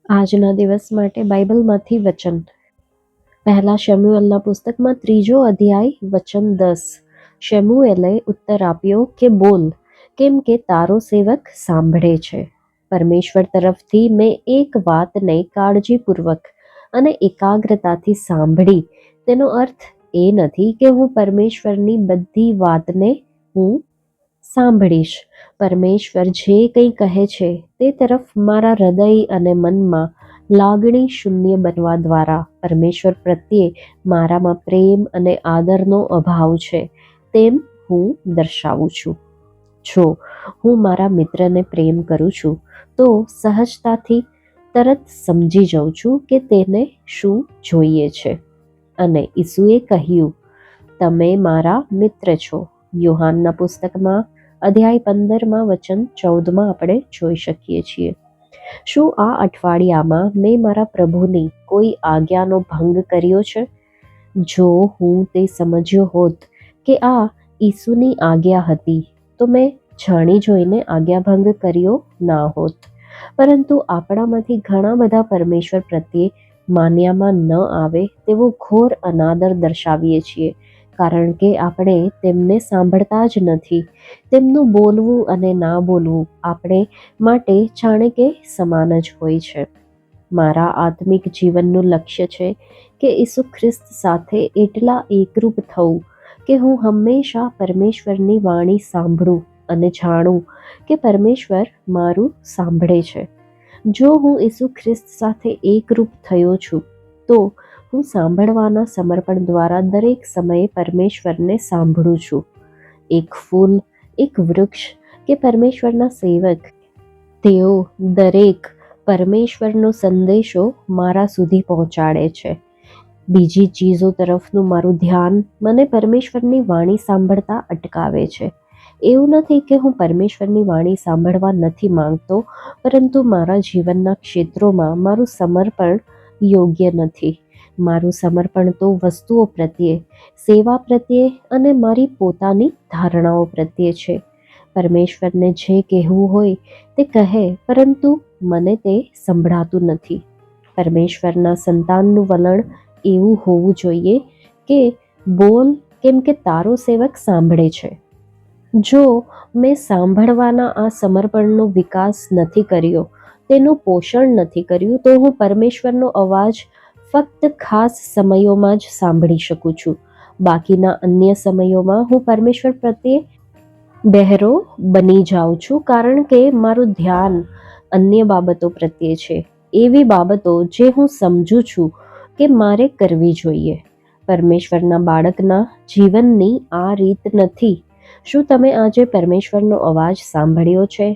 આજના દિવસ માટે બાઇબલમાંથી વચન. પહેલા શમૂએલના પુસ્તકમાં 3જો અધ્યાય વચન 10. શમૂએલે ઉત્તર આપ્યો કે બોલ, કેમ કે તારો સેવક સાંભળે છે. પરમેશ્વર તરફથી મેં એક વાતને કાળજીપૂર્વક અને એકાગ્રતાથી સાંભળી. તેનો અર્થ એ નથી કે હું પરમેશ્વરની બધી વાતને હું સાંભળીશ. પરમેશ્વર જે કંઈ કહે છે તે તરફ મારા હૃદય અને મનમાં લાગણી શૂન્ય બનવા દ્વારા પરમેશ્વર પ્રત્યે મારામાં પ્રેમ અને આદરનો અભાવ છે તેમ હું દર્શાવું છું. જો હું મારા મિત્રને પ્રેમ કરું છું તો સહજતાથી તરત સમજી જાઉં છું કે તેને શું જોઈએ છે. અને ઈસુએ કહ્યું, તમે મારા મિત્ર છો. યોહાનના પુસ્તકમાં અધ્યાય 15 વચન 14 આપણે જોઈ શકીએ છીએ. શું આ અઠવાડિયામાં મેં મારા પ્રભુની કોઈ આજ્ઞાનો ભંગ કર્યો છે? જો હું તે સમજ્યો હોત કે આ ઈસુની આજ્ઞા હતી તો મેં જાણી જોઈને આજ્ઞાભંગ કર્યો ના હોત. પરંતુ આપણામાંથી ઘણા બધા પરમેશ્વર પ્રત્યે માન્યામાં ન આવે તેવો ઘોર અનાદર દર્શાવીએ છીએ, કારણ કે આપણે તેમને સાંભળતા જ નથી. તેમનું બોલવું અને ના બોલવું આપણે માટે જાણે કે સમાન જ હોય છે. મારા આત્મિક જીવનનું લક્ષ્ય છે કે ઈસુ ખ્રિસ્ત સાથે એટલા એકરૂપ થવું કે હું હંમેશા પરમેશ્વરની વાણી સાંભળું અને જાણું કે પરમેશ્વર મારું સાંભળે છે. જો હું ઈસુ ખ્રિસ્ત સાથે એકરૂપ થયો છું તો હું સાંભળવાના સમર્પણ દ્વારા દરેક સમયે પરમેશ્વરને સાંભળું છું. એક ફૂલ, એક વૃક્ષ કે પરમેશ્વરના સેવક, તેઓ દરેક પરમેશ્વરનો સંદેશો મારા સુધી પહોંચાડે છે. બીજી ચીજો તરફનું મારું ધ્યાન મને પરમેશ્વરની વાણી સાંભળતા અટકાવે છે. એવું નથી કે હું પરમેશ્વરની વાણી સાંભળવા નથી માંગતો, પરંતુ મારા જીવનના ક્ષેત્રોમાં મારું સમર્પણ યોગ્ય નથી. મારું સમર્પણ તો વસ્તુઓ પ્રત્યે, સેવા પ્રત્યે અને મારી પોતાની ધારણાઓ પ્રત્યે છે. પરમેશ્વરને જે કહેવું હોય તે કહે, પરંતુ મને તે સંભળાતું નથી. પરમેશ્વરના સંતાનનું વલણ એવું હોવું જોઈએ કે બોલ, કેમ કે તારો સેવક સાંભળે છે. જો મેં સાંભળવાના આ સમર્પણનો વિકાસ નથી કર્યો, તેનું પોષણ નથી કર્યું, તો હું પરમેશ્વરનો અવાજ ફક્ત ખાસ સમયોમાં જ સાંભળી શકું છું. બાકીના અન્ય સમયોમાં હું પરમેશ્વર પ્રત્યે બહેરો બની જાઉં છું, કારણ કે મારું ધ્યાન અન્ય બાબતો પ્રત્યે છે, એવી બાબતો જે હું સમજું છું કે મારે કરવી જોઈએ. પરમેશ્વરના બાળકના જીવનની આ રીત નથી. શું તમે આજે પરમેશ્વરનો અવાજ સાંભળ્યો છે?